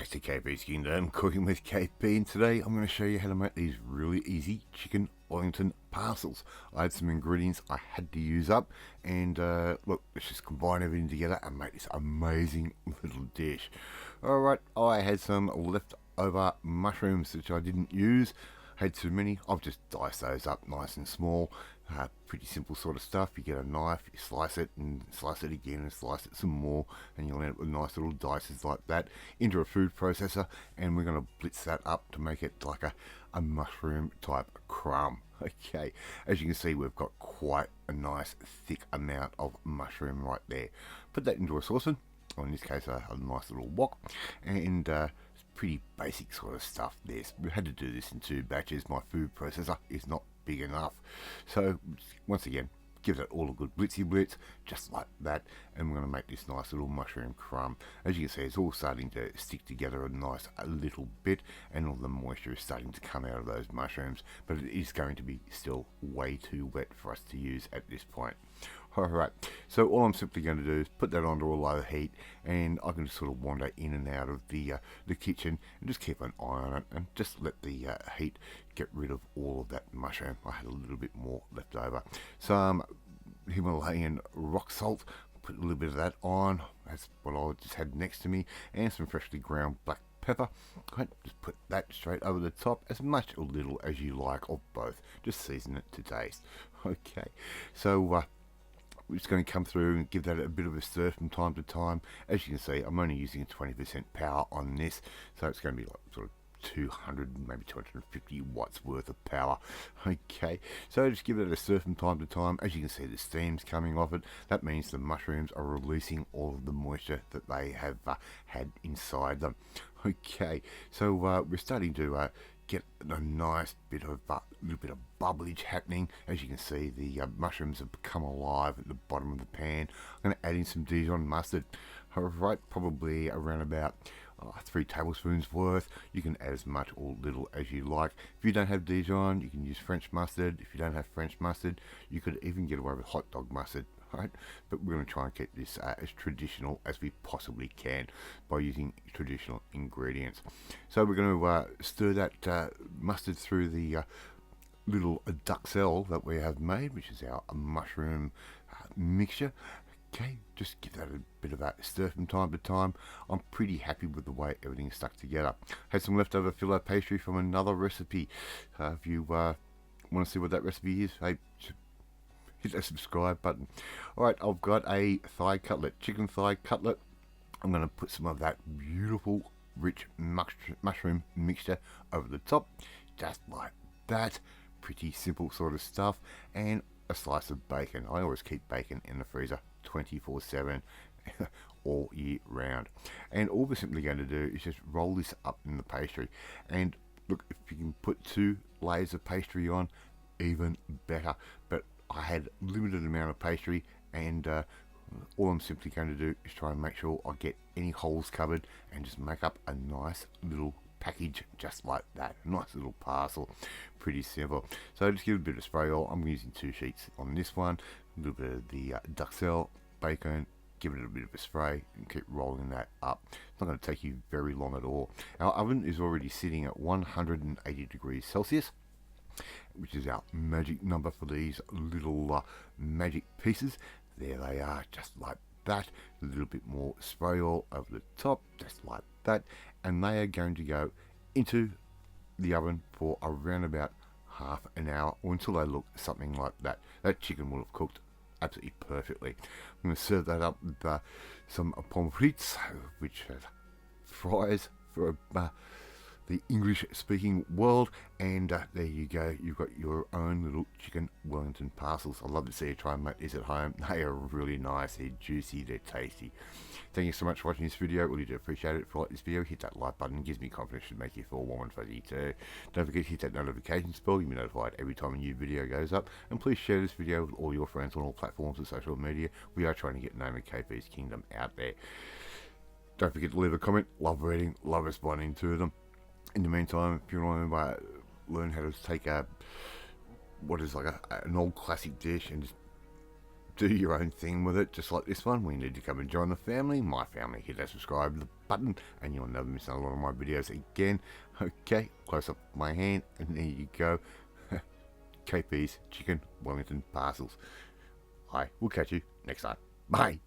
back to KP's Kingdom, cooking with KP, and today I'm going to show you how to make these really easy chicken Wellington parcels. I had some ingredients I had to use up, and look, let's just combine everything together and make this amazing little dish. Alright, I had some leftover mushrooms which I didn't use. Had too many. I've just diced those up nice and small. Pretty simple sort of stuff. You get a knife, you slice it and slice it again and slice it some more, and you'll end up with nice little dices like that into a food processor, and we're going to blitz that up to make it like a mushroom type crumb. Okay, as you can see, we've got quite a nice thick amount of mushroom right there. Put that into a saucepan, or in this case a nice little wok, and pretty basic sort of stuff. We had to do this in 2 batches. My food processor is not big enough, so once again, give that all a good blitzy blitz, just like that, and we're going to make this nice little mushroom crumb. As you can see, it's all starting to stick together a little bit, and all the moisture is starting to come out of those mushrooms, but it is going to be still way too wet for us to use at this point. Alright, so all I'm simply going to do is put that onto a low heat, and I can just sort of wander in and out of the kitchen and just keep an eye on it, and just let the heat get rid of all of that mushroom. I had a little bit more left over. Some Himalayan rock salt, put a little bit of that on. That's what I just had next to me, and some freshly ground black pepper. Right, just put that straight over the top, as much or little as you like of both. Just season it to taste. Okay, so we're just going to come through and give that a bit of a stir from time to time. As you can see, I'm only using a 20% power on this, so it's going to be like sort of 200, maybe 250 watts worth of power. Okay, so just give it a stir from time to time. As you can see, the steam's coming off it. That means the mushrooms are releasing all of the moisture that they have had inside them. Okay, so we're starting to get a nice bit of little bit of bubblage happening. As you can see, the mushrooms have become alive at the bottom of the pan. I'm going to add in some Dijon mustard. Alright, probably around about 3 tablespoons worth. You can add as much or little as you like. If you don't have Dijon, you can use French mustard. If you don't have French mustard, you could even get away with hot dog mustard. Right? But we're going to try and keep this as traditional as we possibly can by using traditional ingredients. So we're going to stir that mustard through the little duxelle that we have made, which is our mushroom mixture. Okay, just give that a bit of a stir from time to time. I'm pretty happy with the way everything's stuck together. Had some leftover filo pastry from another recipe. If you want to see what that recipe is, hey, hit that subscribe button. Alright, I've got a thigh cutlet, chicken thigh cutlet. I'm going to put some of that beautiful rich mushroom mixture over the top, just like that. Pretty simple sort of stuff, and a slice of bacon. I always keep bacon in the freezer 24/7 all year round. And all we're simply going to do is just roll this up in the pastry, and look, if you can put 2 layers of pastry on, even better. But I had limited amount of pastry, and all I'm simply going to do is try and make sure I get any holes covered and just make up a nice little package just like that. A nice little parcel. Pretty simple. So just give it a bit of spray oil. I'm using 2 sheets on this one. A little bit of the duxelle, bacon, give it a bit of a spray and keep rolling that up. It's not going to take you very long at all. Our oven is already sitting at 180 degrees Celsius, which is our magic number for these little magic pieces. There they are, just like that. A little bit more spray oil over the top, just like that, and they are going to go into the oven for around about half an hour, or until they look something like that. That chicken will have cooked absolutely perfectly. I'm going to serve that up with some pommes frites, which fries for the English-speaking world, and there you go. You've got your own little chicken Wellington parcels. I'd love to see you try and make these at home. They are really nice. They're juicy. They're tasty. Thank you so much for watching this video. Really do appreciate it. If you like this video, hit that like button. It gives me confidence to make you feel warm and fuzzy too. Don't forget to hit that notification bell. You'll be notified every time a new video goes up. And please share this video with all your friends on all platforms of social media. We are trying to get the name of KP's Kingdom out there. Don't forget to leave a comment. Love reading. Love responding to them. In the meantime, if you want to learn how to take what is like an old classic dish and just do your own thing with it, just like this one. We need to come and join the family, my family. Hit that subscribe button and you'll never miss a lot of my videos again. Okay, close up my hand and there you go. KP's Chicken Wellington Parcels. I will catch you next time. Bye.